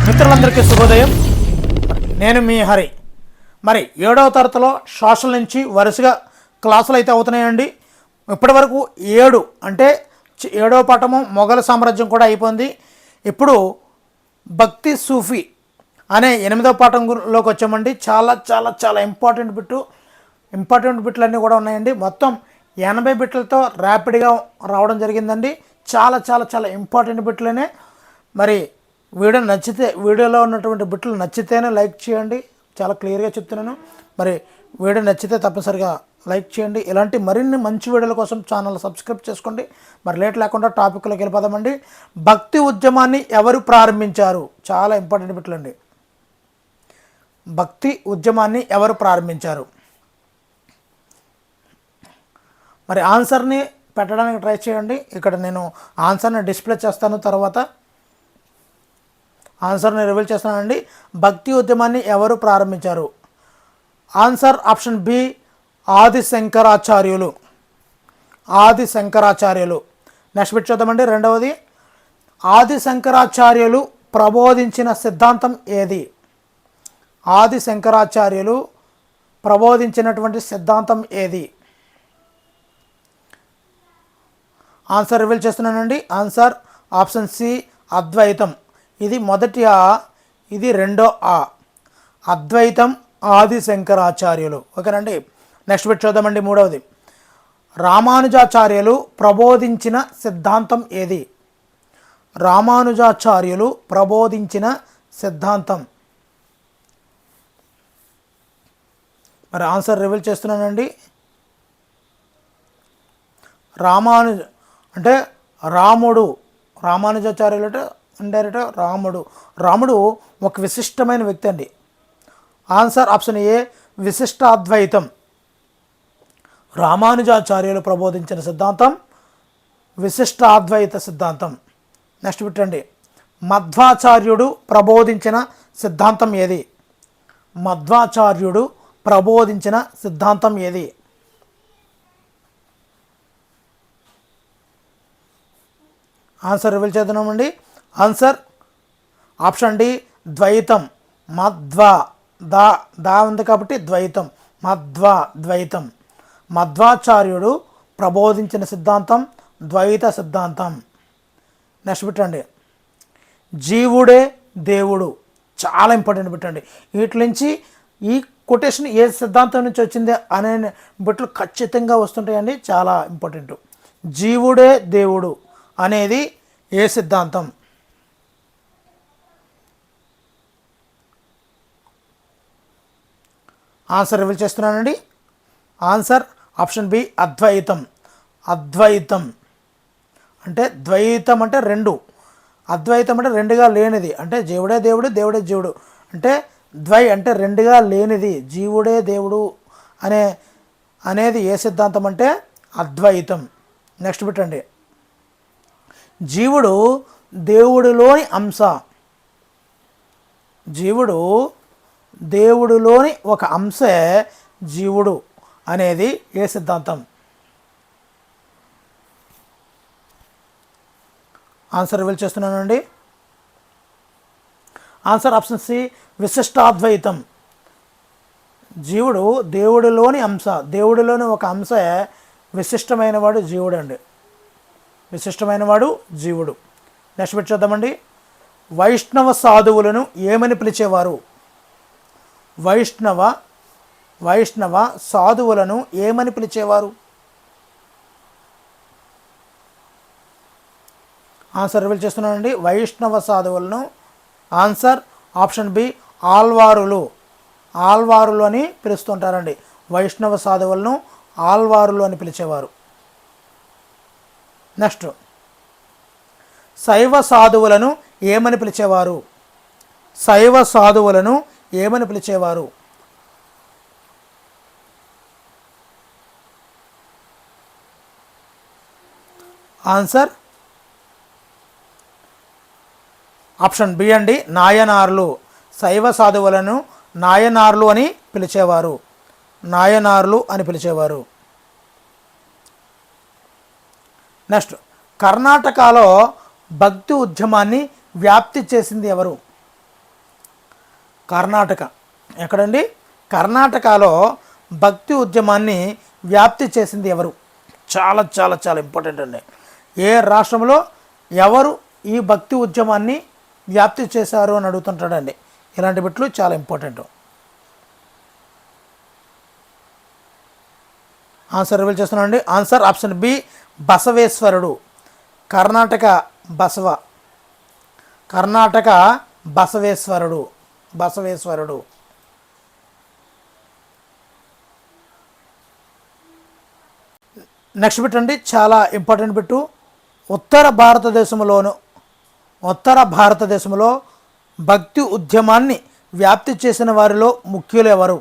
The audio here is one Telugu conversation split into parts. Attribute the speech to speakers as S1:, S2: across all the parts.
S1: మిత్రులందరికీ శుభోదయం. నేను మీ హరి. మరి 7వ తరగతిలో సోషల్ నుంచి వరుసగా క్లాసులు అయితే అవుతున్నాయండి. ఇప్పటి వరకు 7 అంటే 7వ పాఠము మొఘల్ సామ్రాజ్యం కూడా అయిపోయింది. ఇప్పుడు భక్తి సూఫీ అనే 8వ పాఠంలోకి వచ్చామండి. చాలా చాలా చాలా ఇంపార్టెంట్ బిట్లన్నీ కూడా ఉన్నాయండి. మొత్తం 80 బిట్లతో ర్యాపిడ్గా రావడం జరిగిందండి. చాలా చాలా చాలా ఇంపార్టెంట్ బిట్లనే. మరి వీడియోలో ఉన్నటువంటి బిట్లు నచ్చితేనే లైక్ చేయండి. చాలా క్లియర్గా చెప్తున్నాను. మరి వీడియో నచ్చితే తప్పనిసరిగా లైక్ చేయండి. ఇలాంటి మరిన్ని మంచి వీడియోల కోసం ఛానల్ సబ్స్క్రైబ్ చేసుకోండి. మరి లేట్ లేకుండా టాపిక్లోకి వెళ్ళిపోదామండి. భక్తి ఉద్యమాన్ని ఎవరు ప్రారంభించారు? చాలా ఇంపార్టెంట్ బిట్లు అండి. భక్తి ఉద్యమాన్ని ఎవరు ప్రారంభించారు? మరి ఆన్సర్ని పెట్టడానికి ట్రై చేయండి. ఇక్కడ నేను ఆన్సర్ని డిస్ప్లే చేస్తాను, తర్వాత ఆన్సర్ని రివీల్ చేస్తానండి. భక్తి ఉద్యమాన్ని ఎవరు ప్రారంభించారు? ఆన్సర్ ఆప్షన్ బి, ఆది శంకరాచార్యులు. నెక్స్ట్ బిట్ చూద్దామండి. రెండవది, ఆది శంకరాచార్యులు ప్రబోధించిన సిద్ధాంతం ఏది? ఆది శంకరాచార్యులు ప్రబోధించినటువంటి సిద్ధాంతం ఏది? ఆన్సర్ రివీల్ చేస్తున్నానండి. ఆన్సర్ ఆప్షన్ సి, అద్వైతం. ఇది మొదటి ఆ, ఇది రెండో ఆ. అద్వైతం, ఆది శంకరాచార్యులు. ఓకేనండి. నెక్స్ట్ బిట్ చూద్దామండి. మూడవది, రామానుజాచార్యులు ప్రబోధించిన సిద్ధాంతం ఏది? రామానుజాచార్యులు ప్రబోధించిన సిద్ధాంతం. మరి ఆన్సర్ రివీల్ చేస్తున్నానండి. అంటే రాముడు, రామానుజాచార్యులు అంటే ఇండైరెక్ట్ రాముడు ఒక విశిష్టమైన వ్యక్తి అండి. ఆన్సర్ ఆప్షన్ ఏ, విశిష్టాద్వైతం. రామానుజాచార్యులు ప్రబోధించిన సిద్ధాంతం విశిష్టాద్వైత సిద్ధాంతం. నెక్స్ట్ బిట్, మధ్వాచార్యుడు ప్రబోధించిన సిద్ధాంతం ఏది? మధ్వాచార్యుడు ప్రబోధించిన సిద్ధాంతం ఏది? ఆన్సర్ రివీల్ చేద్దామండి. ఆన్సర్ ఆప్షన్ డి, ద్వైతం. దా ఉంది కాబట్టి ద్వైతం. ద్వైతం. మధ్వాచార్యుడు ప్రబోధించిన సిద్ధాంతం ద్వైత సిద్ధాంతం. నెక్స్ట్ బిట్, జీవుడే దేవుడు. చాలా ఇంపార్టెంట్ బిట్ అండి. వీటి నుంచి ఈ కొటేషన్ ఏ సిద్ధాంతం నుంచి వచ్చింది అనే బిట్లు ఖచ్చితంగా వస్తుంటాయండి. చాలా ఇంపార్టెంట్. జీవుడే దేవుడు అనేది ఏ సిద్ధాంతం? ఆన్సర్ రివీల్ చేస్తున్నానండి. ఆన్సర్ ఆప్షన్ బి, అద్వైతం. అంటే ద్వైతం అంటే రెండు, అద్వైతం అంటే రెండుగా లేనిది. అంటే జీవుడే దేవుడు, దేవుడే జీవుడు. అంటే అంటే రెండుగా లేనిది, జీవుడే దేవుడు అనేది ఏ సిద్ధాంతం అంటే అద్వైతం. నెక్స్ట్ బిట్, జీవుడు దేవుడిలోని అంశ. జీవుడు దేవుడిలోని ఒక అంశే జీవుడు అనేది ఏ సిద్ధాంతం? ఆన్సర్ రివీల్ చేస్తున్నానండి. ఆన్సర్ ఆప్షన్ సి, విశిష్టాద్వైతం. జీవుడు దేవుడిలోని అంశ, దేవుడిలోని ఒక అంశే విశిష్టమైన వాడు జీవుడు అండి. విశిష్టమైన వాడు జీవుడు. నెక్స్ట్ బిట్ చూద్దామండి. వైష్ణవ సాధువులను ఏమని పిలిచేవారు? వైష్ణవ సాధువులను ఏమని పిలిచేవారు? ఆన్సర్ రివీల్ చేస్తున్నానండి. వైష్ణవ సాధువులను ఆన్సర్ ఆప్షన్ బి, ఆల్వారులు అని పిలుస్తుంటారండి. వైష్ణవ సాధువులను ఆల్వారులు అని పిలిచేవారు. నెక్స్ట్, శైవ సాధువులను ఏమని పిలిచేవారు? ఆన్సర్ ఆప్షన్ బి అండి, నాయనార్లు. శైవ సాధువులను నాయనార్లు అని పిలిచేవారు. నెక్స్ట్, కర్ణాటకలో భక్తి ఉద్యమాన్ని వ్యాప్తి చేసింది ఎవరు? కర్ణాటక. ఎక్కడండి? కర్ణాటకలో భక్తి ఉద్యమాన్ని వ్యాప్తి చేసింది ఎవరు? చాలా చాలా చాలా ఇంపార్టెంట్ అండి. ఏ రాష్ట్రంలో ఎవరు ఈ భక్తి ఉద్యమాన్ని వ్యాప్తి చేశారు అని అడుగుతుంటాడండి. ఇలాంటి బిట్లు చాలా ఇంపార్టెంట్. ఆన్సర్ రివీల్ చేస్తున్నానండి. ఆన్సర్ ఆప్షన్ బి బసవేశ్వరుడు. కర్ణాటక బసవ, కర్ణాటక బసవేశ్వరుడు, బసవేశ్వరుడు. నెక్స్ట్ బిట్ అండి, చాలా ఇంపార్టెంట్ బిట్టు. ఉత్తర భారతదేశంలో భక్తి ఉద్యమాన్ని వ్యాప్తి చేసిన వారిలో ముఖ్యులు ఎవరు?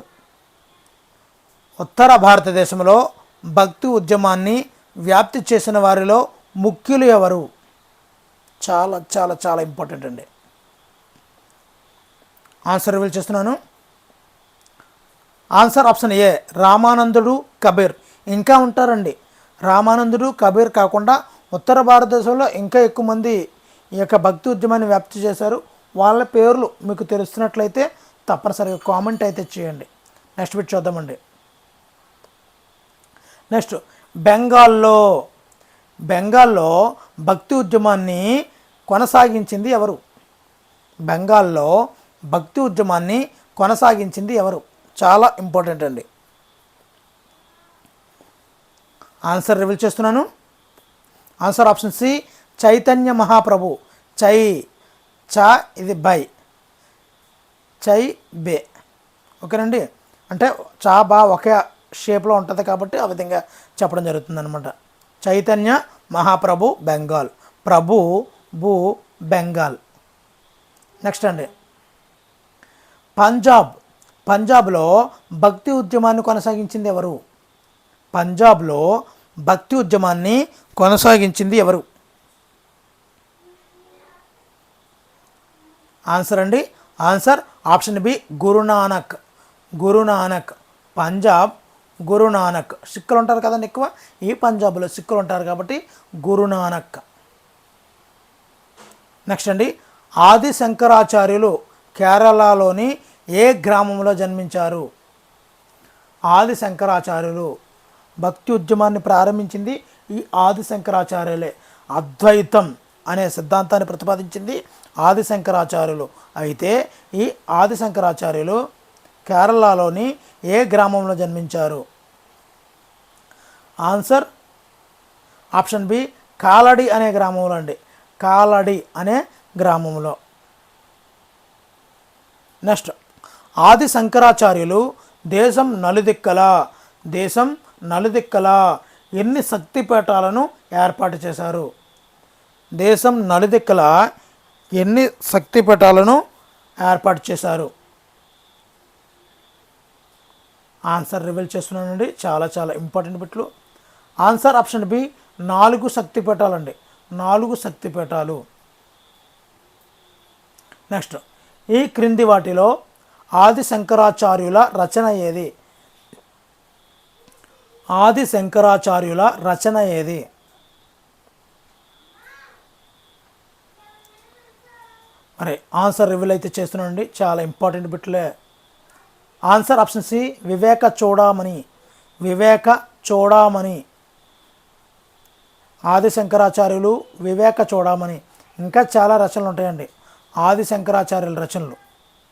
S1: ఉత్తర భారతదేశంలో భక్తి ఉద్యమాన్ని వ్యాప్తి చేసిన వారిలో ముఖ్యులు ఎవరు? చాలా చాలా చాలా ఇంపార్టెంట్ అండి. ఆన్సర్ రివీల్ చేస్తున్నాను. ఆన్సర్ ఆప్షన్ ఏ రామానందుడు, కబీర్. ఇంకా ఉంటారండి. రామానందుడు, కబీర్ కాకుండా ఉత్తర భారతదేశంలో ఇంకా ఎక్కువ మంది ఈ యొక్క భక్తి ఉద్యమాన్ని వ్యాప్తి చేశారు. వాళ్ళ పేర్లు మీకు తెలుస్తున్నట్లయితే తప్పనిసరిగా కామెంట్ అయితే చేయండి. నెక్స్ట్ బిట్ చూద్దామండి. నెక్స్ట్, బెంగాల్లో భక్తి ఉద్యమాన్ని కొనసాగించింది ఎవరు? బెంగాల్లో భక్తి ఉద్యమాన్ని కొనసాగించింది ఎవరు? చాలా ఇంపార్టెంట్ అండి. ఆన్సర్ రివీల్ చేస్తున్నాను. Answer option C Chaitanya Mahaprabhu. ఇది బై, చై బే. ఓకేనండి. అంటే చా బా ఒకే షేప్లో ఉంటుంది కాబట్టి ఆ విధంగా చెప్పడం జరుగుతుందన్నమాట. చైతన్య మహాప్రభు బెంగాల్, ప్రభు భూ బెంగాల్. నెక్స్ట్ అండి, పంజాబ్లో భక్తి ఉద్యమాన్ని కొనసాగించింది ఎవరు? పంజాబ్లో భక్తి ఉద్యమాన్ని కొనసాగించింది ఎవరు? ఆన్సర్ అండి, answer option B Guru Nanak. Punjab Guru Nanak. సిక్కులు ఉంటారు కదండి ఎక్కువ, ఈ పంజాబ్లో సిక్కులు ఉంటారు కాబట్టి గురునానక్. నెక్స్ట్ అండి, ఆది శంకరాచార్యులు కేరళలోని ఏ గ్రామంలో జన్మించారు? ఆది శంకరాచార్యులు భక్తి ఉద్యమాన్ని ప్రారంభించింది ఈ ఆది శంకరాచార్యులే. అద్వైతం అనే సిద్ధాంతాన్ని ప్రతిపాదించింది ఆది శంకరాచార్యులు. అయితే ఈ ఆది శంకరాచార్యులు కేరళలోని ఏ గ్రామంలో జన్మించారు? ఆన్సర్ ఆప్షన్ బి కాలడి అనే గ్రామంలో అండి. కాలడి అనే గ్రామంలో. నెక్స్ట్, ఆది శంకరాచార్యులు దేశం నలుదిక్కల ఎన్ని శక్తిపీఠాలను ఏర్పాటు చేశారు? దేశం నలుదిక్కల ఎన్ని శక్తిపీఠాలను ఏర్పాటు చేశారు? ఆన్సర్ రివీల్ చేస్తున్నానండి. చాలా చాలా ఇంపార్టెంట్ బిట్లు. ఆన్సర్ ఆప్షన్ బి 4 శక్తిపీఠాలు అండి. 4 శక్తిపీఠాలు. నెక్స్ట్, ఈ క్రింది వాటిలో ఆది శంకరాచార్యుల రచన ఏది? ఆది శంకరాచార్యుల రచన ఏది? మరి ఆన్సర్ రివీల్ అయితే చేస్తున్నానండి. చాలా ఇంపార్టెంట్ బిట్లే. ఆన్సర్ ఆప్షన్ సి వివేక చూడామణి. ఆది శంకరాచార్యులు వివేక చూడామణి. ఇంకా చాలా రచనలు ఉంటాయండి ఆది శంకరాచార్యుల రచనలు.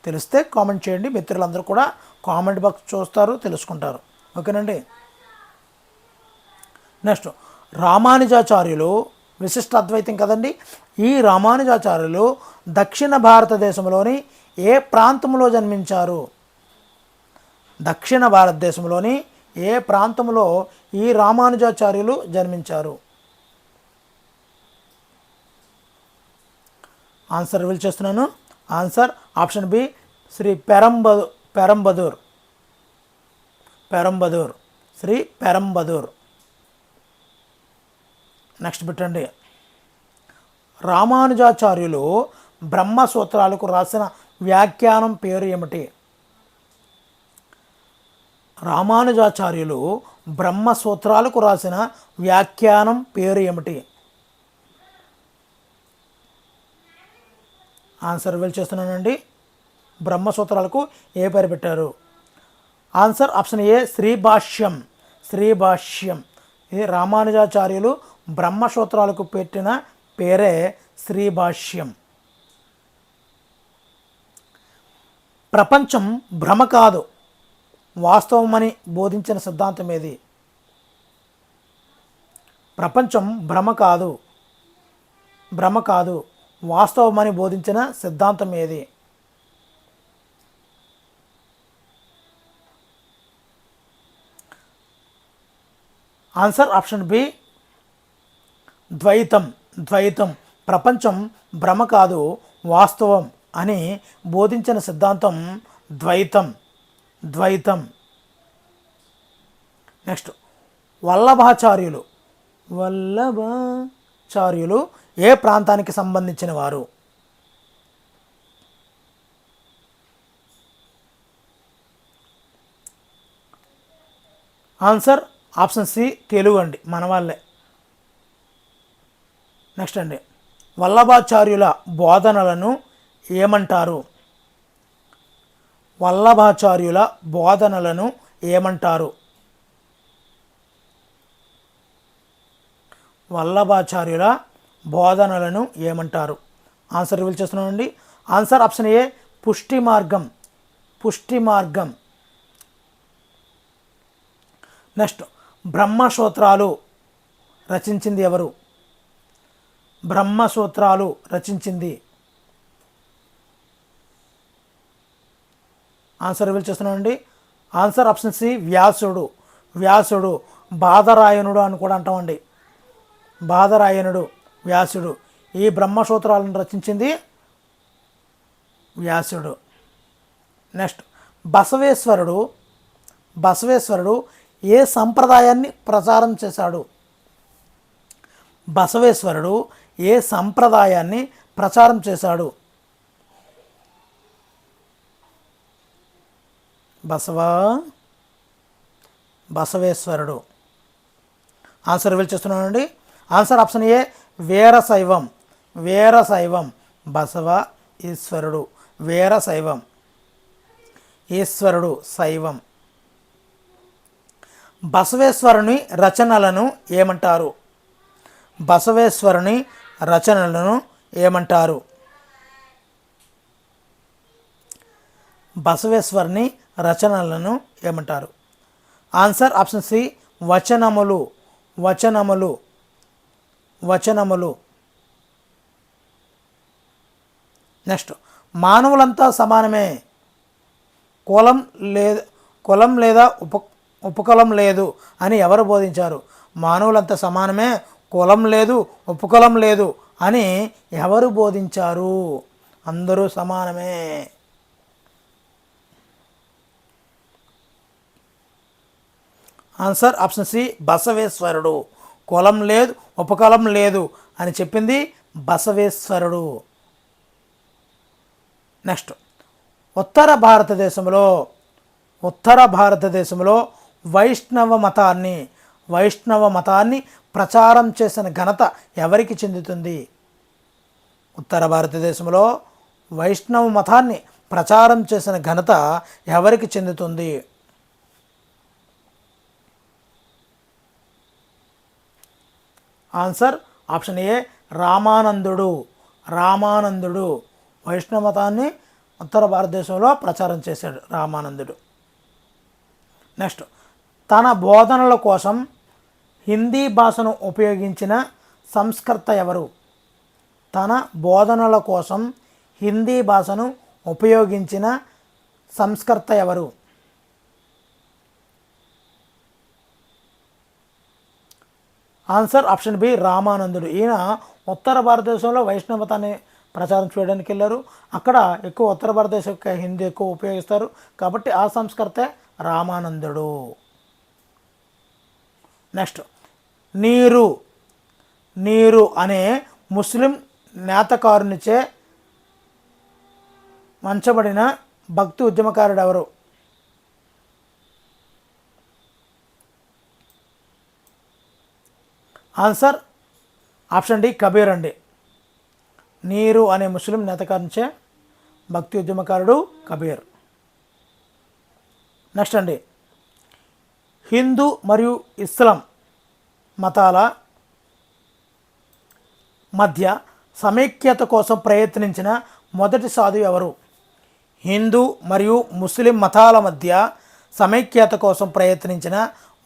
S1: తెలిస్తే కామెంట్ చేయండి. మిత్రులందరూ కూడా కామెంట్ బాక్స్ చూస్తారు, తెలుసుకుంటారు. ఓకేనండి. నెక్స్ట్, రామానుజాచార్యులు విశిష్ట అద్వైతం కదండి. ఈ రామానుజాచార్యులు దక్షిణ భారతదేశంలోని ఏ ప్రాంతంలో జన్మించారు? దక్షిణ భారతదేశంలోని ఏ ప్రాంతంలో ఈ రామానుజాచార్యులు జన్మించారు? ఆన్సర్ రివీల్ చేస్తున్నాను. Answer option B Sriperumbudur. Sriperumbudur. Next పెట్టండి, రామానుజాచార్యులు బ్రహ్మసూత్రాలకు రాసిన వ్యాఖ్యానం పేరు ఏమిటి? రామానుజాచార్యులు బ్రహ్మసూత్రాలకు రాసిన వ్యాఖ్యానం పేరు ఏమిటి? ఆన్సర్ రివీల్ చేస్తున్నానండి. బ్రహ్మసూత్రాలకు ఏ పేరు పెట్టారు? ఆన్సర్ ఆప్షన్ ఏ శ్రీభాష్యం. శ్రీభాష్యం. ఇది రామానుజాచార్యులు బ్రహ్మసూత్రాలకు పెట్టిన పేరే శ్రీభాష్యం. ప్రపంచం భ్రమ కాదు వాస్తవమని బోధించిన సిద్ధాంతం ఏది? ప్రపంచం భ్రమ కాదు వాస్తవమని బోధించిన సిద్ధాంతం ఏది? ఆన్సర్ ఆప్షన్ బి ద్వైతం. ద్వైతం. ప్రపంచం భ్రమ కాదు వాస్తవం అని బోధించిన సిద్ధాంతం ద్వైతం. ద్వైతం. నెక్స్ట్ వల్లభాచార్యులు ఏ ప్రాంతానికి సంబంధించిన వారు? ఆన్సర్ ఆప్షన్ సి తెలుగు అండి, మన వాళ్ళే. నెక్స్ట్ అండి వల్లభాచార్యుల బోధనలను ఏమంటారు? వల్లభాచార్యుల బోధనలను ఏమంటారు? వల్లభాచార్యుల బోధనలను ఏమంటారు? ఆన్సర్ రివీల్ చేస్తున్నానండి. ఆన్సర్ ఆప్షన్ ఏ పుష్టి మార్గం. పుష్టి మార్గం. నెక్స్ట్ బ్రహ్మసూత్రాలు రచించింది ఎవరు? బ్రహ్మసూత్రాలు రచించింది. ఆన్సర్ రివీల్ చేస్తున్నానండి. ఆన్సర్ ఆప్షన్ సి వ్యాసుడు. వ్యాసుడు. బాదరాయణుడు అని కూడా అంటామండి. బాదరాయణుడు, వ్యాసుడు. ఈ బ్రహ్మసూత్రాలను రచించింది వ్యాసుడు. నెక్స్ట్ బసవేశ్వరుడు ఏ సంప్రదాయాన్ని ప్రచారం చేశాడు? బసవేశ్వరుడు ఏ సంప్రదాయాన్ని ప్రచారం చేశాడు? బసవేశ్వరుడు. ఆన్సర్ రివీల్ చేస్తున్నానండి. ఆన్సర్ ఆప్షన్ ఏ వీరశైవం. వీరశైవం. బసవ ఈశ్వరుడు. వీరశైవం. ఈశ్వరుడు శైవం. బసవేశ్వరుని రచనలను ఏమంటారు? బసవేశ్వరుని రచనలను ఏమంటారు? బసవేశ్వరుని రచనలను ఏమంటారు? ఆన్సర్ ఆప్షన్ సి వచనములు. వచనములు. వచనములు. నెక్స్ట్ మానవులంతా సమానమే, కులం లేదా ఉపకులం లేదు అని ఎవరు బోధించారు? మానవులంతా సమానమే, కులం లేదు, ఉపకులం లేదు అని ఎవరు బోధించారు? అందరూ సమానమే. ఆన్సర్ ఆప్షన్ సి బసవేశ్వరుడు. కులం లేదు, ఉపకులం లేదు అని చెప్పింది బసవేశ్వరుడు. నెక్స్ట్ ఉత్తర భారతదేశంలో వైష్ణవ మతాన్ని ప్రచారం చేసిన ఘనత ఎవరికి చెందుతుంది? ఉత్తర భారతదేశంలో వైష్ణవ మతాన్ని ప్రచారం చేసిన ఘనత ఎవరికి చెందుతుంది? Answer option A రామానందుడు. రామానందుడు వైష్ణవ మతాన్ని ఉత్తర భారతదేశంలో ప్రచారం చేశాడు రామానందుడు. నెక్స్ట్ తన బోధనల కోసం హిందీ భాషను ఉపయోగించిన సంస్కర్త ఎవరు? తన బోధనల కోసం హిందీ భాషను ఉపయోగించిన సంస్కర్త ఎవరు? ఆన్సర్ ఆప్షన్ బి రామానందుడు. ఈయన ఉత్తర భారతదేశంలో వైష్ణవ మతాన్ని ప్రచారం చేయడానికి వెళ్ళారు. అక్కడ ఎక్కువ ఉత్తర భారతదేశం హిందీ ఎక్కువ ఉపయోగిస్తారు కాబట్టి ఆ సంస్కర్తే రామానందుడు. నెక్స్ట్ నీరు అనే ముస్లిం నేతకారునిచే వంచబడిన భక్తి ఉద్యమకారుడు ఎవరు? ఆన్సర్ ఆప్షన్ డి కబీర్ అండి. నీరు అనే ముస్లిం నేతకారునిచే భక్తి ఉద్యమకారుడు కబీర్. నెక్స్ట్ అండి, హిందూ మరియు ఇస్లాం మతాల మధ్య సమైక్యత కోసం ప్రయత్నించిన మొదటి సాధువు ఎవరు? హిందూ మరియు ముస్లిం మతాల మధ్య సమైక్యత కోసం ప్రయత్నించిన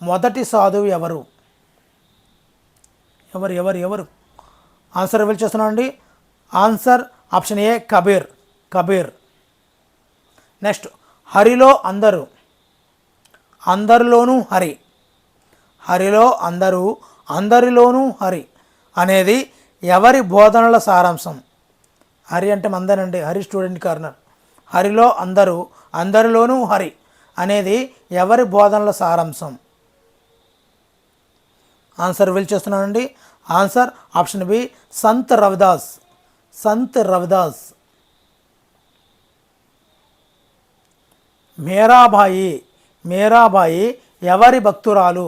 S1: మొదటి సాధువు ఎవరు? ఎవరు ఎవరు ఎవరు ఆన్సర్ రివీల్ చేస్తున్నాను అండి. Answer option A Kabir. Kabir. Next, హరిలో అందరూ, అందరిలోనూ హరి, హరిలో అందరూ, అందరిలోనూ హరి అనేది ఎవరి బోధనల సారాంశం? హరి అంటే మందనండి, హరి స్టూడెంట్ కార్నర్. హరిలో అందరూ, అందరిలోనూ హరి అనేది ఎవరి బోధనల సారాంశం? ఆన్సర్ రివీల్ చేస్తున్నానండి. Answer option B Sant Ravidas. Sant Ravidas. Mirabai, Mirabai ఎవరి భక్తురాలు?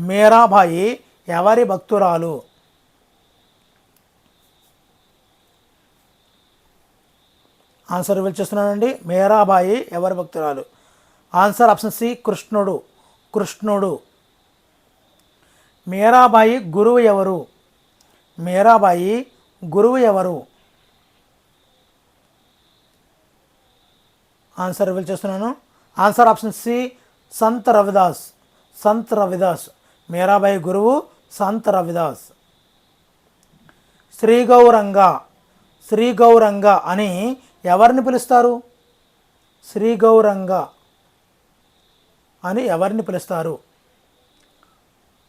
S1: మీరాబాయి ఎవరి భక్తురాలు? ఆన్సర్ రివీల్ చేస్తున్నానండి. మీరాబాయి ఎవరి భక్తురాలు? ఆన్సర్ ఆప్షన్ సి కృష్ణుడు. కృష్ణుడు. మీరాబాయి గురువు ఎవరు? మీరాబాయి గురువు ఎవరు? ఆన్సర్ రివీల్ చేస్తున్నాను. Answer option C Sant Ravidas. Sant Ravidas. Mirabai గురువు సంత్ రవిదాస్. శ్రీ గౌరంగ, శ్రీ గౌరంగ అని ఎవరిని పిలుస్తారు? శ్రీ గౌరంగ అని ఎవరిని పిలుస్తారు?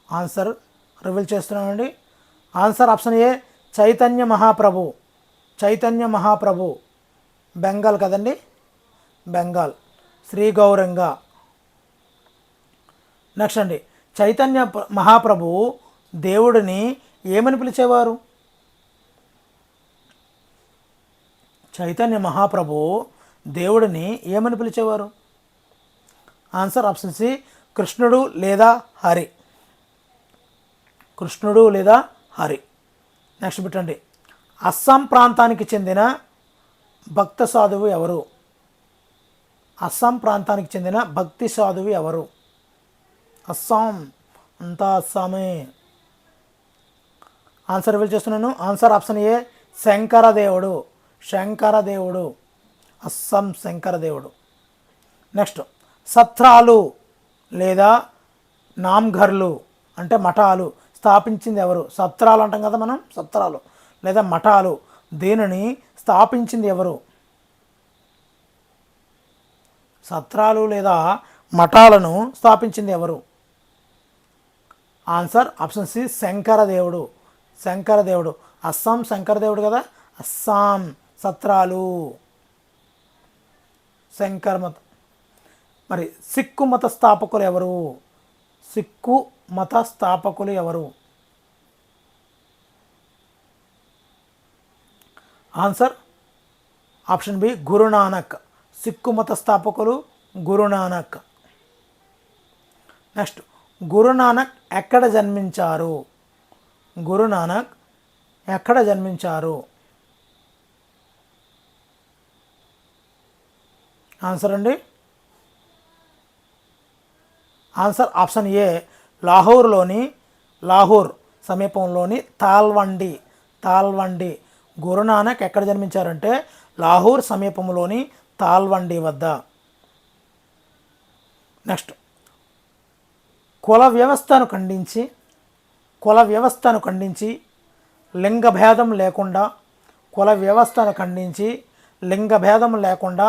S1: ఆన్సర్ రివీల్ చేస్తున్నానండి. ఆన్సర్ ఆప్షన్ ఏ చైతన్య మహాప్రభు. చైతన్య మహాప్రభు. బెంగాల్ కదండి, బెంగాల్. శ్రీ గౌరంగ. నెక్స్ట్ అండి, చైతన్య మహాప్రభు దేవుడిని ఏమని పిలిచేవారు? చైతన్య మహాప్రభు దేవుడిని ఏమని పిలిచేవారు? ఆన్సర్ ఆప్షన్ సి కృష్ణుడు లేదా హరి. కృష్ణుడు లేదా హరి. నెక్స్ట్ పెట్టండి, అస్సాం ప్రాంతానికి చెందిన భక్త సాధువు ఎవరు? అస్సాం ప్రాంతానికి చెందిన భక్తి సాధువు ఎవరు? అస్సాం అంతా అస్సామే. ఆన్సర్ రివీల్ చేస్తున్నాను. ఆన్సర్ ఆప్షన్ ఏ శంకరదేవుడు. శంకరదేవుడు. అస్సాం శంకరదేవుడు. నెక్స్ట్, సత్రాలు లేదా నామ్ఘర్లు అంటే మఠాలు స్థాపించింది ఎవరు? సత్రాలు అంటాం కదా మనం, సత్రాలు లేదా మఠాలు. దీనిని స్థాపించింది ఎవరు? సత్రాలు లేదా మఠాలను స్థాపించింది ఎవరు? ఆన్సర్ ఆప్షన్ సి శంకరదేవుడు. శంకరదేవుడు. అస్సాం శంకరదేవుడు కదా, అస్సాం సత్రాలు. శంకర మత. మరి సిక్కు మత స్థాపకులు ఎవరు? సిక్కు మత స్థాపకులు ఎవరు? Answer option B Guru Nanak. Sikh మత స్థాపకులు గురునానక్. నెక్స్ట్, గురునానక్ ఎక్కడ జన్మించారు? గురునానక్ ఎక్కడ జన్మించారు? ఆన్సర్ అండి. ఆన్సర్ ఆప్షన్ ఏ లాహోర్లోని, లాహోర్ సమీపంలోని తాల్వండి. తాల్వండి. గురునానక్ ఎక్కడ జన్మించారంటే లాహోర్ సమీపంలోని తాల్వండి వద్ద. నెక్స్ట్, కుల వ్యవస్థను ఖండించి, కుల వ్యవస్థను ఖండించి లింగభేదం లేకుండా, కుల వ్యవస్థను ఖండించి లింగభేదం లేకుండా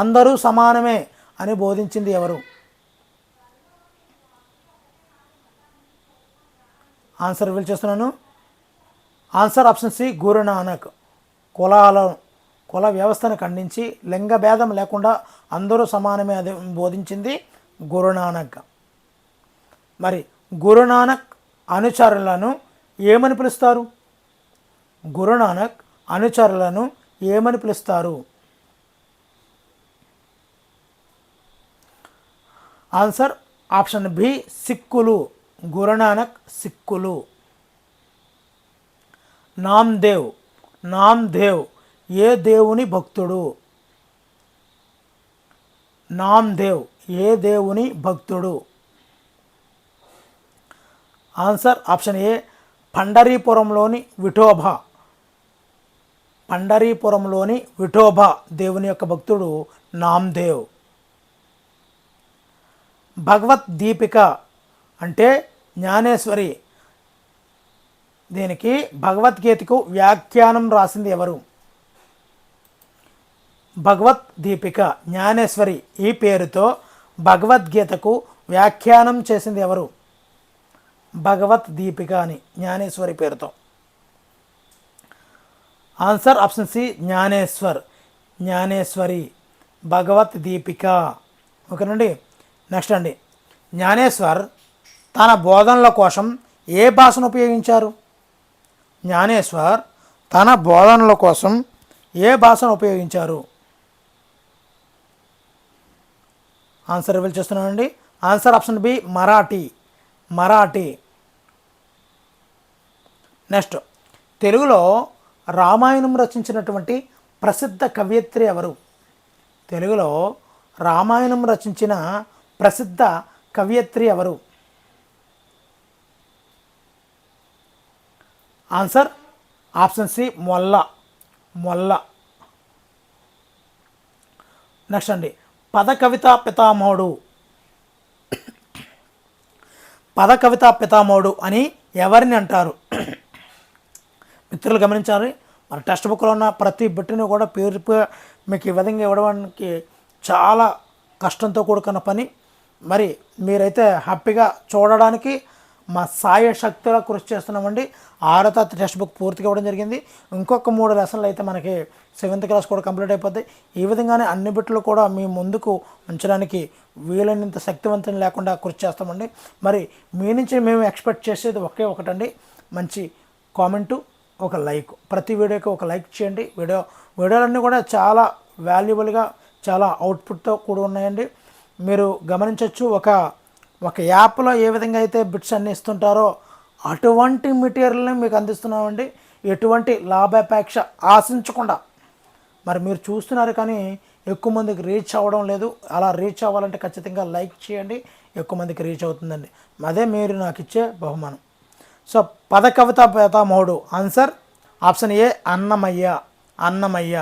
S1: అందరూ సమానమే అని బోధించింది ఎవరు? ఆన్సర్ రివీల్ చేస్తున్నాను. Answer option C Guru Nanak. కుల వ్యవస్థను ఖండించి లింగభేదం లేకుండా అందరూ సమానమే అది బోధించింది గురునానక్. మరి గురునానక్ అనుచరులను ఏమని పిలుస్తారు? గురునానక్ అనుచరులను ఏమని పిలుస్తారు? ఆన్సర్ ఆప్షన్ బి సిక్కులు. గురునానక్ సిక్కులు. నామ్దేవ్. నామ్దేవ్ ఏ దేవుని భక్తుడు? నామ్దేవ్ ఏ దేవుని భక్తుడు? ఆన్సర్ ఆప్షన్ ఏ పండరీపురంలోని విఠోబా. పండరీపురంలోని విఠోబా దేవుని యొక్క భక్తుడు నామ్దేవ్. భగవద్దీపిక అంటే జ్ఞానేశ్వరి. దీనికి భగవద్గీతకు వ్యాఖ్యానం రాసింది ఎవరు? భగవద్దీపిక జ్ఞానేశ్వరి ఈ పేరుతో భగవద్గీతకు వ్యాఖ్యానం చేసింది ఎవరు? భగవద్దీపిక అని జ్ఞానేశ్వరి పేరుతో. Answer option C Dnyaneshwar. Dnyaneshwari Bhagavaddeepika. ఓకేనండి. నెక్స్ట్ అండి, జ్ఞానేశ్వర్ తన బోధనల కోసం ఏ భాషను ఉపయోగించారు? జ్ఞానేశ్వర్ తన బోధనల కోసం ఏ భాషను ఉపయోగించారు? ఆన్సర్ రివీల్ చేస్తున్నానండి. Answer option B Marathi. Marathi. Next, తెలుగులో రామాయణం రచించినటువంటి ప్రసిద్ధ కవయిత్రి ఎవరు? తెలుగులో రామాయణం రచించిన ప్రసిద్ధ కవయిత్రి ఎవరు? Answer option C Molla. Molla. Next అండి, పద కవితా పితామహుడు. పద కవితా పితామహుడు అని ఎవరిని అంటారు? మిత్రులు గమనించాలి, మన టెక్స్ట్ బుక్లో ఉన్న ప్రతి బిట్ని కూడా పేరు మీకు ఈ విధంగా ఇవ్వడానికి చాలా కష్టంతో కూడుకున్న పని. మరి మీరైతే హ్యాపీగా చూడడానికి మా సాయ శక్తిగా కృషి చేస్తున్నామండి. 6వ తరగతి టెక్స్ట్ బుక్ పూర్తిగా ఇవ్వడం జరిగింది. ఇంకొక 3 లెసన్లు అయితే మనకి 7th క్లాస్ కూడా కంప్లీట్ అయిపోతాయి. ఈ విధంగానే అన్ని బిట్లు కూడా మీ ముందుకు ఉంచడానికి వీలైనంత శక్తివంతం లేకుండా కృషి చేస్తామండి. మరి మీ నుంచి మేము ఎక్స్పెక్ట్ చేసేది ఒకే ఒకటండి, మంచి కామెంటు, ఒక లైక్. ప్రతి వీడియోకి ఒక లైక్ చేయండి. వీడియోలన్నీ కూడా చాలా వాల్యుబుల్గా చాలా అవుట్పుట్తో కూడి ఉన్నాయండి. మీరు గమనించవచ్చు, ఒక యాప్లో ఏ విధంగా అయితే బిట్స్ అన్నీ ఇస్తుంటారో అటువంటి మెటీరియల్ని మీకు అందిస్తున్నామండి, ఎటువంటి లాభాపేక్ష ఆశించకుండా. మరి మీరు చూస్తున్నారు కానీ ఎక్కువ మందికి రీచ్ అవ్వడం లేదు. అలా రీచ్ అవ్వాలంటే ఖచ్చితంగా లైక్ చేయండి, ఎక్కువ మందికి రీచ్ అవుతుందండి. అదే మీరు నాకు ఇచ్చే బహుమానం. సో పద కవితా పితామహుడు answer option A Annamayya. Annamayya.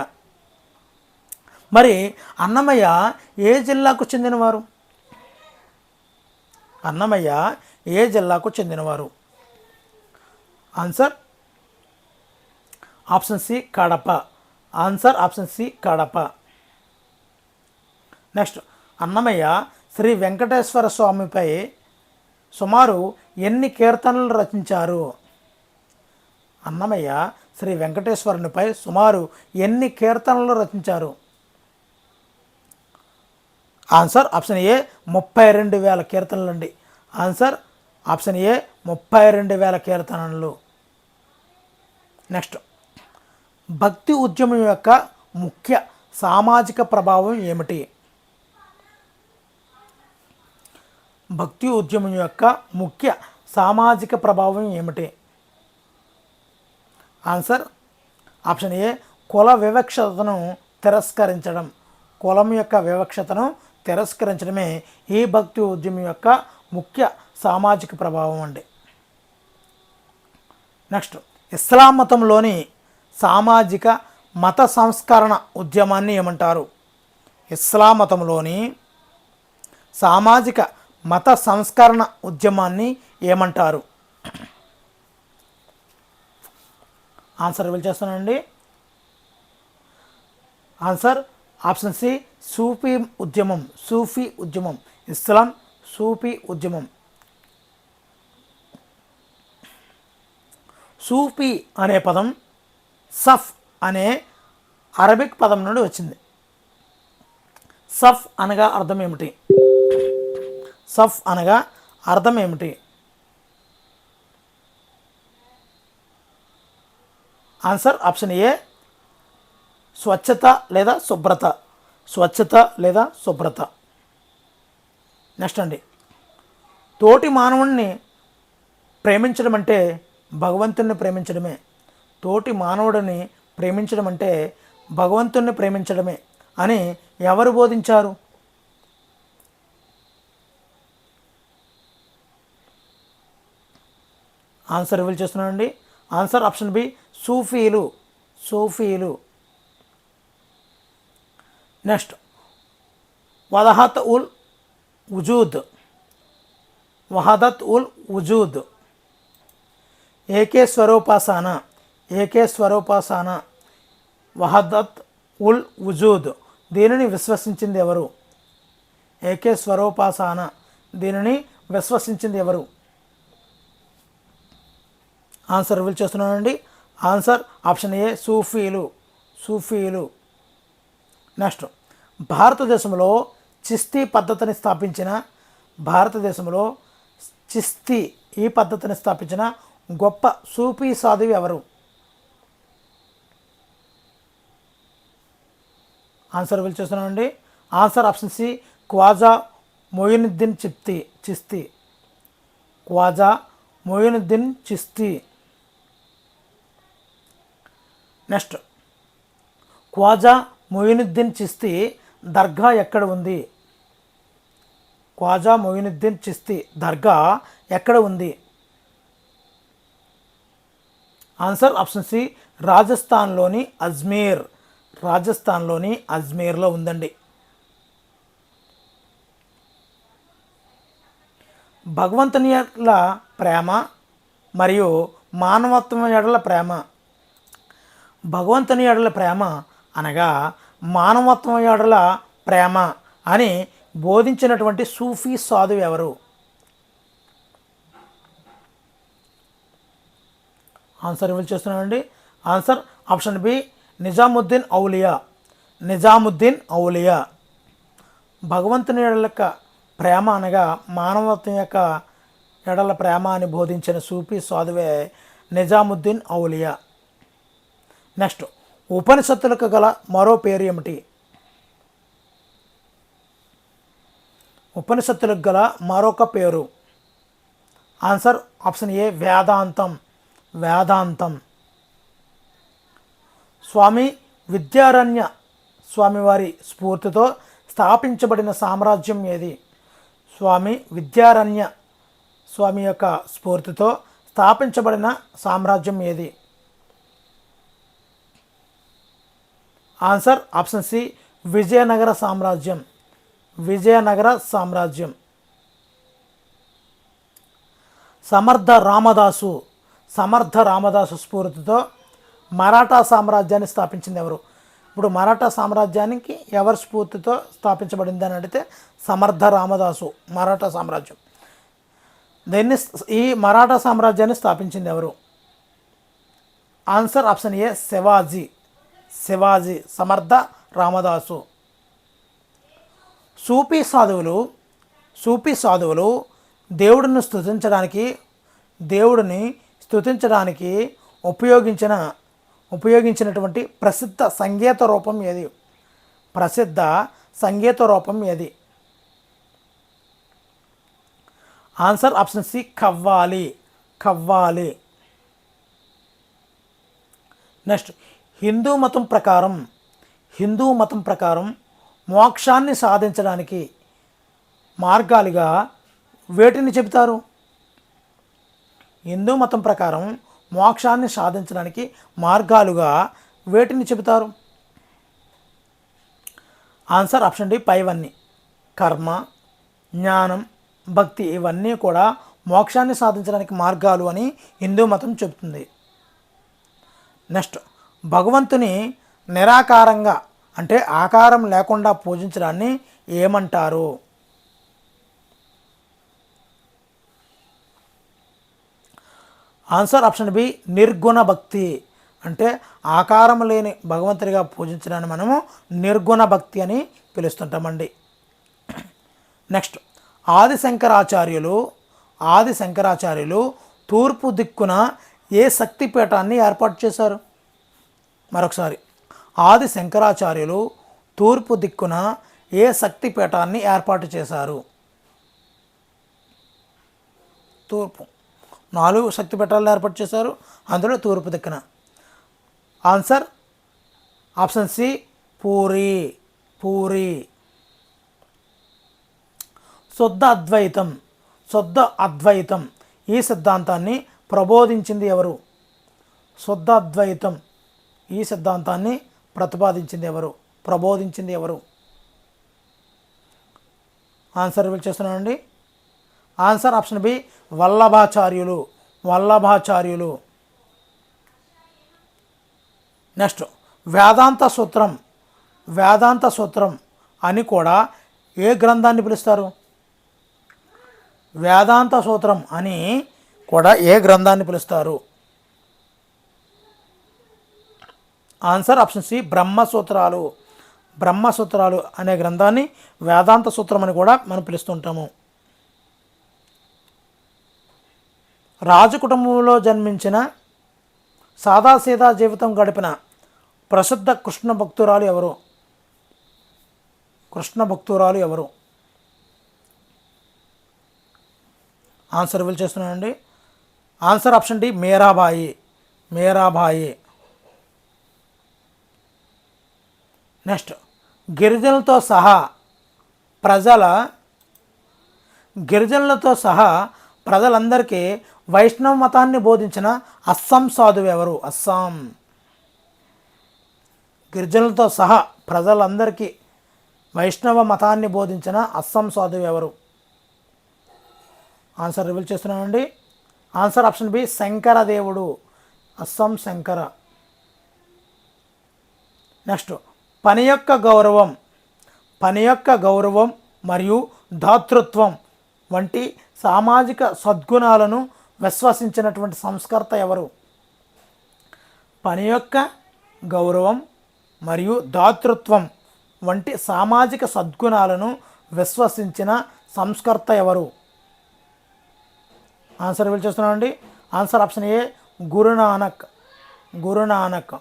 S1: మరి అన్నమయ్య ఏ జిల్లాకు చెందినవారు? అన్నమయ్య ఏ జిల్లాకు చెందినవారు? Answer option C Kadapa. Answer option C Kadapa. Next, Annamayya Shri Venkateswara స్వామిపై సుమారు ఎన్ని కీర్తనలు రచించారు? అన్నమయ్య శ్రీ వెంకటేశ్వరునిపై సుమారు ఎన్ని కీర్తనలు రచించారు? ఆన్సర్ ఆప్షన్ ఏ 32,000 కీర్తనలు అండి. ఆన్సర్ ఆప్షన్ ఏ 32,000 కీర్తనలు. నెక్స్ట్, భక్తి ఉద్యమం యొక్క ముఖ్య సామాజిక ప్రభావం ఏమిటి? భక్తి ఉద్యమం యొక్క ముఖ్య సామాజిక ప్రభావం ఏమిటి? ఆన్సర్ ఆప్షన్ ఏ కుల వివక్షతను తిరస్కరించడం. కులం యొక్క వివక్షతను తిరస్కరించడమే ఈ భక్తి ఉద్యమం యొక్క ముఖ్య సామాజిక ప్రభావం అండి. నెక్స్ట్, ఇస్లాం మతంలోని సామాజిక మత సంస్కరణ ఉద్యమాన్ని ఏమంటారు? ఇస్లాం మతంలోని సామాజిక మత సంస్కరణ ఉద్యమాన్ని ఏమంటారు? ఆన్సర్ రివీల్ చేస్తానండి. ఆన్సర్ ఆప్షన్ సి సూఫీ ఉద్యమం. సూఫీ ఉద్యమం. ఇస్లాం సూఫీ ఉద్యమం. సూఫీ అనే పదం సఫ్ అనే అరబిక్ పదం నుండి వచ్చింది. సఫ్ అనగా అర్థం ఏమిటి? సఫ్ అనగా అర్థం ఏమిటి? ఆన్సర్ ఆప్షన్ ఏ స్వచ్ఛత లేదా శుభ్రత. స్వచ్ఛత లేదా శుభ్రత. నెక్స్ట్ అండి, తోటి మానవుడిని ప్రేమించడం అంటే భగవంతుని ప్రేమించడమే. తోటి మానవుడిని ప్రేమించడం అంటే భగవంతుని ప్రేమించడమే అని ఎవరు బోధించారు? ఆన్సర్ రివీల్ చేస్తున్నానండి. ఆన్సర్ ఆప్షన్ బి సూఫీలు. సూఫీలు. నెక్స్ట్ వదహత్ ఉల్ వజూద్. వహదత్ ఉల్ వజూద్. ఏకే స్వరూపాసన. ఏకే స్వరూపాసన. వహదత్ ఉల్ వజూద్. దీనిని విశ్వసించింది ఎవరు? ఏకే స్వరూపాసన. దీనిని విశ్వసించింది ఎవరు? ఆన్సర్ రివీల్ చేస్తున్నానండి. ఆన్సర్ ఆప్షన్ ఏ సూఫీలు. సూఫీలు. నెక్స్ట్ భారతదేశంలో చిస్తీ పద్ధతిని స్థాపించిన భారతదేశంలో చిస్తీ ఈ పద్ధతిని స్థాపించిన గొప్ప సూఫీ సాధువు ఎవరు? ఆన్సర్ రివీల్ చేస్తున్నానండి. Answer option C Khwaja Moinuddin Chishti. Khwaja Moinuddin Chishti. Next Khwaja Moinuddin Chishti దర్గా ఎక్కడ ఉంది? ఖ్వాజా మొయినుద్దీన్ చిస్తీ దర్గా ఎక్కడ ఉంది? ఆన్సర్ ఆప్షన్ సి రాజస్థాన్లోని అజ్మీర్. రాజస్థాన్లోని అజ్మీర్లో ఉందండి. భగవంతుని ఎడల ప్రేమ మరియు మానవత్వం ఎడల ప్రేమ. భగవంతుని ఎడల ప్రేమ అనగా మానవత్వం ఎడల ప్రేమ అని బోధించినటువంటి సూఫీ సాధువు ఎవరు? ఆన్సర్ రివీల్ చేస్తున్నానండి. Answer option B Nizamuddin Auliya. Nizamuddin Auliya. భగవంతుని ఎడల ప్రేమ అనగా మానవత్వం యొక్క ఎడల ప్రేమ అని బోధించిన సూఫీ సాధువే నిజాముద్దీన్ ఔలియా. నెక్స్ట్ ఉపనిషత్తులకు గల మరో పేరు ఏమిటి? ఉపనిషత్తులకు గల మరొక పేరు. ఆన్సర్ ఆప్షన్ ఏ వేదాంతం. వేదాంతం. స్వామి విద్యారణ్య స్వామివారి స్ఫూర్తితో స్థాపించబడిన సామ్రాజ్యం ఏది? స్వామి విద్యారణ్య స్వామి యొక్క స్ఫూర్తితో స్థాపించబడిన సామ్రాజ్యం ఏది? ఆన్సర్ ఆప్షన్ సి విజయనగర సామ్రాజ్యం. విజయనగర సామ్రాజ్యం. సమర్థ రామదాసు. సమర్థ రామదాసు స్ఫూర్తితో మరాఠా సామ్రాజ్యాన్ని స్థాపించింది ఎవరు? ఇప్పుడు మరాఠా సామ్రాజ్యానికి ఎవరి స్ఫూర్తితో స్థాపించబడింది అని అడిగితే సమర్థ రామదాసు. మరాఠా సామ్రాజ్యం. ఈ మరాఠా సామ్రాజ్యాన్ని స్థాపించింది ఎవరు? ఆన్సర్ ఆప్షన్ ఏ శివాజీ. శివాజీ. సమర్థ రామదాసు. సూఫీ సాధువులు దేవుడిని స్తుతించడానికి ఉపయోగించినటువంటి ప్రసిద్ధ సంగీత రూపం ఏది? ప్రసిద్ధ సంగీత రూపం ఏది? Answer option C Qawwali. Qawwali. Next Hindu మతం ప్రకారం మోక్షాన్ని సాధించడానికి మార్గాలుగా వేటిని చెబుతారు? హిందూ మతం ప్రకారం మోక్షాన్ని సాధించడానికి మార్గాలుగా వేటిని చెబుతారు? ఆన్సర్ ఆప్షన్ డి పైవన్నీ. కర్మ, జ్ఞానం, భక్తి ఇవన్నీ కూడా మోక్షాన్ని సాధించడానికి మార్గాలు అని హిందూ మతం చెబుతుంది. నెక్స్ట్ భగవంతుని నిరాకారంగా అంటే ఆకారం లేకుండా పూజించడాన్ని ఏమంటారు? ఆన్సర్ ఆప్షన్ బి నిర్గుణ భక్తి. అంటే ఆకారం లేని భగవంతుడిగా పూజించడాన్ని మనము నిర్గుణ భక్తి అని పిలుస్తుంటామండి. నెక్స్ట్ ఆది శంకరాచార్యులు తూర్పు దిక్కున ఏ శక్తిపీఠాన్ని ఏర్పాటు చేశారు? మరొకసారి ఆది శంకరాచార్యులు తూర్పు దిక్కున ఏ శక్తిపీఠాన్ని ఏర్పాటు చేశారు? తూర్పు 4 శక్తిపీఠాలను ఏర్పాటు చేశారు. అందులో తూర్పు దిక్కున. Answer option C Puri. శుద్ధ అద్వైతం ఈ సిద్ధాంతాన్ని ప్రబోధించింది ఎవరు? శుద్ధాద్వైతం ఈ సిద్ధాంతాన్ని ప్రతిపాదించింది ఎవరు? ప్రబోధించింది ఎవరు? ఆన్సర్ రివీల్ చేస్తున్నానండి. ఆన్సర్ ఆప్షన్ బి వల్లభాచార్యులు. వల్లభాచార్యులు. నెక్స్ట్ వేదాంత సూత్రం. వేదాంత సూత్రం అని కూడా ఏ గ్రంథాన్ని పిలుస్తారు? వేదాంత సూత్రం అని కూడా ఏ గ్రంథాన్ని పిలుస్తారు? ఆన్సర్ ఆప్షన్ సి బ్రహ్మసూత్రాలు. బ్రహ్మసూత్రాలు అనే గ్రంథాన్ని వేదాంత సూత్రం అని కూడా మనం పిలుస్తుంటాము. రాజు కుటుంబంలో జన్మించిన సాదాసీదా జీవితం గడిపిన ప్రసిద్ధ కృష్ణ భక్తురాలు ఎవరు? కృష్ణ భక్తురాలు ఎవరు? ఆన్సర్ రివీల్ చేస్తున్నానండి. Answer option D Meerabai. Meerabai. Next గిరిజనులతో సహా ప్రజలందరికీ వైష్ణవ మతాన్ని బోధించిన అస్సాం సాధువు ఎవరు? అస్సాం. గిరిజనులతో సహా ప్రజలందరికీ వైష్ణవ మతాన్ని బోధించిన అస్సాం సాధువు ఎవరు? ఆన్సర్ రివీల్ చేస్తున్నానండి. ఆన్సర్ ఆప్షన్ బి శంకరదేవుడు. అస్సాం శంకర. నెక్స్ట్ పని యొక్క గౌరవం మరియు దాతృత్వం వంటి సామాజిక సద్గుణాలను విశ్వసించినటువంటి సంస్కర్త ఎవరు? పని యొక్క గౌరవం మరియు దాతృత్వం వంటి సామాజిక సద్గుణాలను విశ్వసించిన సంస్కర్త ఎవరు? ఆన్సర్ రివీల్ చేస్తున్నానండి. ఆన్సర్ ఆప్షన్ ఏ గురునానక్. గురునానక్.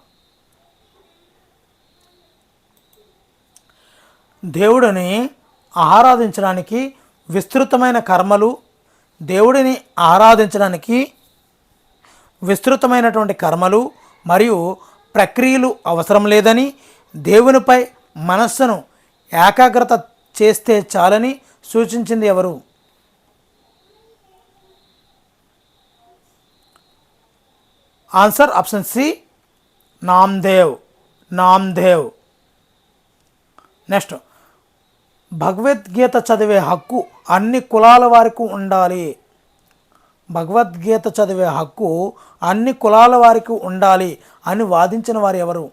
S1: దేవుడిని ఆరాధించడానికి విస్తృతమైన కర్మలు, దేవుడిని ఆరాధించడానికి విస్తృతమైనటువంటి కర్మలు మరియు ప్రక్రియలు అవసరం లేదని, దేవునిపై మనస్సును ఏకాగ్రత చేస్తే చాలని సూచించింది ఎవరు? Answer option C Namdev. Namdev. Next Bhagavad Gita చదివే హక్కు అన్ని కులాల వారికి ఉండాలి. భగవద్గీత చదివే హక్కు అన్ని కులాల వారికి ఉండాలి అని వాదించిన వారు ఎవరు?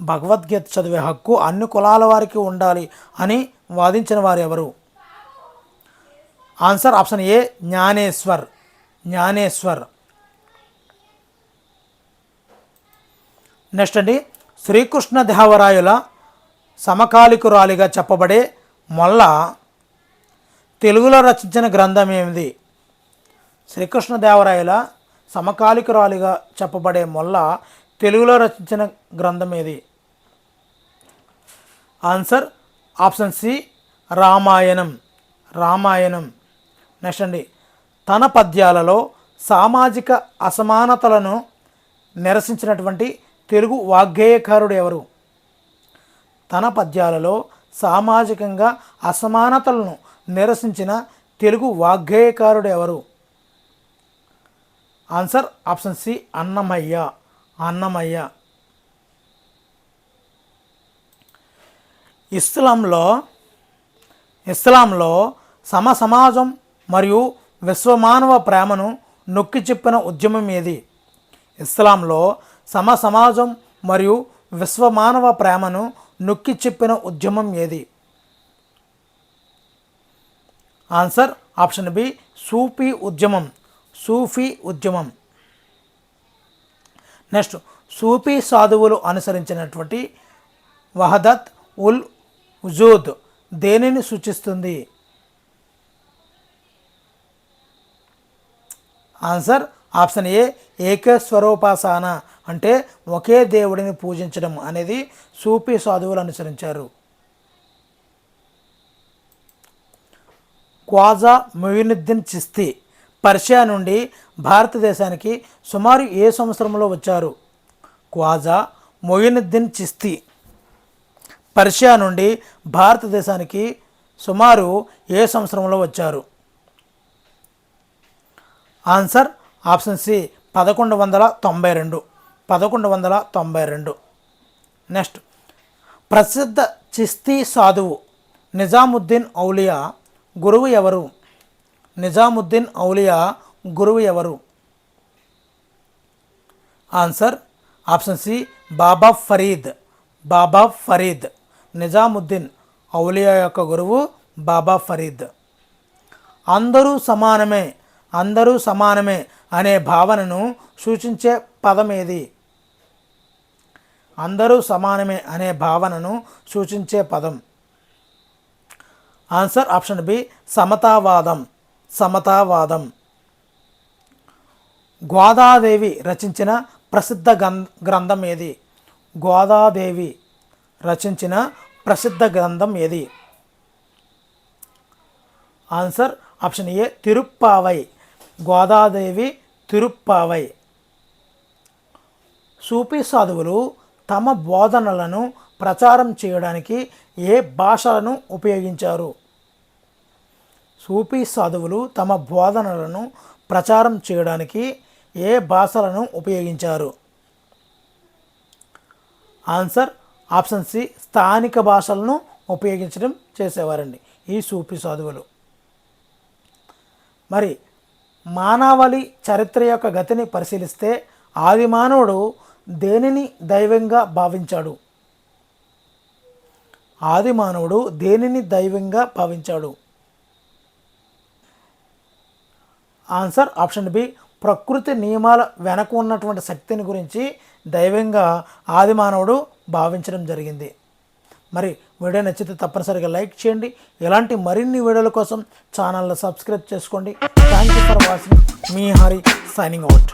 S1: భగవద్గీత చదివే హక్కు అన్ని కులాల వారికి ఉండాలి అని వాదించిన వారు ఎవరు? Answer option A Jnaneshwar. Jnaneshwar. Next అండి శ్రీకృష్ణదేవరాయల సమకాలికురాలిగా చెప్పబడే మొల్ల తెలుగులో రచించిన గ్రంథం ఏమిది? శ్రీకృష్ణదేవరాయల సమకాలికురాలిగా చెప్పబడే మొల్ల తెలుగులో రచించిన గ్రంథం ఏది? Answer option C Ramayanam. Ramayanam. Next అండి తన పద్యాలలో సామాజిక అసమానతలను నిరసించినటువంటి తెలుగు వాగ్గేయకారుడు ఎవరు? తన పద్యాలలో సామాజికంగా అసమానతలను నిరసించిన తెలుగు వాగ్గేయకారుడు ఎవరు? Answer option C Annamayya. Annamayya. ఇస్లాంలో సమాజం మరియు విశ్వమానవ ప్రేమను నొక్కి చెప్పిన ఉద్యమం ఏది? ఇస్లాంలో సమాజం మరియు విశ్వమానవ ప్రేమను నొక్కి చెప్పిన ఉద్యమం ఏది? ఆన్సర్ ఆప్షన్ బి సూఫీ ఉద్యమం. సూఫీ ఉద్యమం. నెక్స్ట్ సూఫీ సాధువులు అనుసరించినటువంటి వహదత్ ఉల్ వజూద్ దేనిని సూచిస్తుంది? ఆన్సర్ ఆప్షన్ ఏ ఏకస్వరూపాసన అంటే ఒకే దేవుడిని పూజించడం అనేది సూఫీ సాధువులు అనుసరించారు. ఖ్వాజా మొయినుద్దీన్ చిస్తీ పర్షియా నుండి భారతదేశానికి సుమారు ఏ సంవత్సరంలో వచ్చారు? ఖ్వాజా మొయినుద్దీన్ చిస్తీ పర్షియా నుండి భారతదేశానికి సుమారు ఏ సంవత్సరంలో వచ్చారు? Answer option C 1192. 1192. నెక్స్ట్, ప్రసిద్ధ చిస్తీ సాధువు నిజాముద్దీన్ ఔలియా గురువు ఎవరు? నిజాముద్దీన్ ఔలియా గురువు ఎవరు? ఆన్సర్ ఆప్షన్ సి బాబా ఫరీద్. బాబా ఫరీద్. నిజాముద్దీన్ ఔలియా యొక్క గురువు బాబా ఫరీద్. అందరూ సమానమే, అందరూ సమానమే అనే భావనను సూచించే పదం ఏది? అందరూ సమానమే అనే భావనను సూచించే పదం. ఆన్సర్ ఆప్షన్ బి సమతావాదం. సమతావాదం. గోదాదేవి రచించిన ప్రసిద్ధ గ్రంథం ఏది? గోదాదేవి రచించిన ప్రసిద్ధ గ్రంథం ఏది? Answer option A Tiruppavai. Godadevi Tiruppavai. సూఫీ సాధువులు తమ బోధనలను ప్రచారం చేయడానికి ఏ భాషలను ఉపయోగించారు? సూఫీ సాధువులు తమ బోధనలను ప్రచారం చేయడానికి ఏ భాషలను ఉపయోగించారు? ఆన్సర్ ఆప్షన్ సి స్థానిక భాషలను ఉపయోగించడం చేసేవారండి ఈ సూఫీ సాధువులు. మరి మానవాళి చరిత్ర యొక్క గతిని పరిశీలిస్తే ఆది మానవుడు దేనిని దైవంగా భావించాడు? ఆది మానవుడు దేనిని దైవంగా భావించాడు? ఆన్సర్ ఆప్షన్ బి ప్రకృతి నియమాల వెనక ఉన్నటువంటి శక్తిని గురించి దైవంగా ఆది మానవుడు భావించడం జరిగింది. మరి వీడియో నచ్చితే తప్పనిసరిగా లైక్ చేయండి. ఇలాంటి మరిన్ని వీడియోల కోసం ఛానల్ని సబ్స్క్రైబ్ చేసుకోండి. Thank you for watching. Me Hari signing out.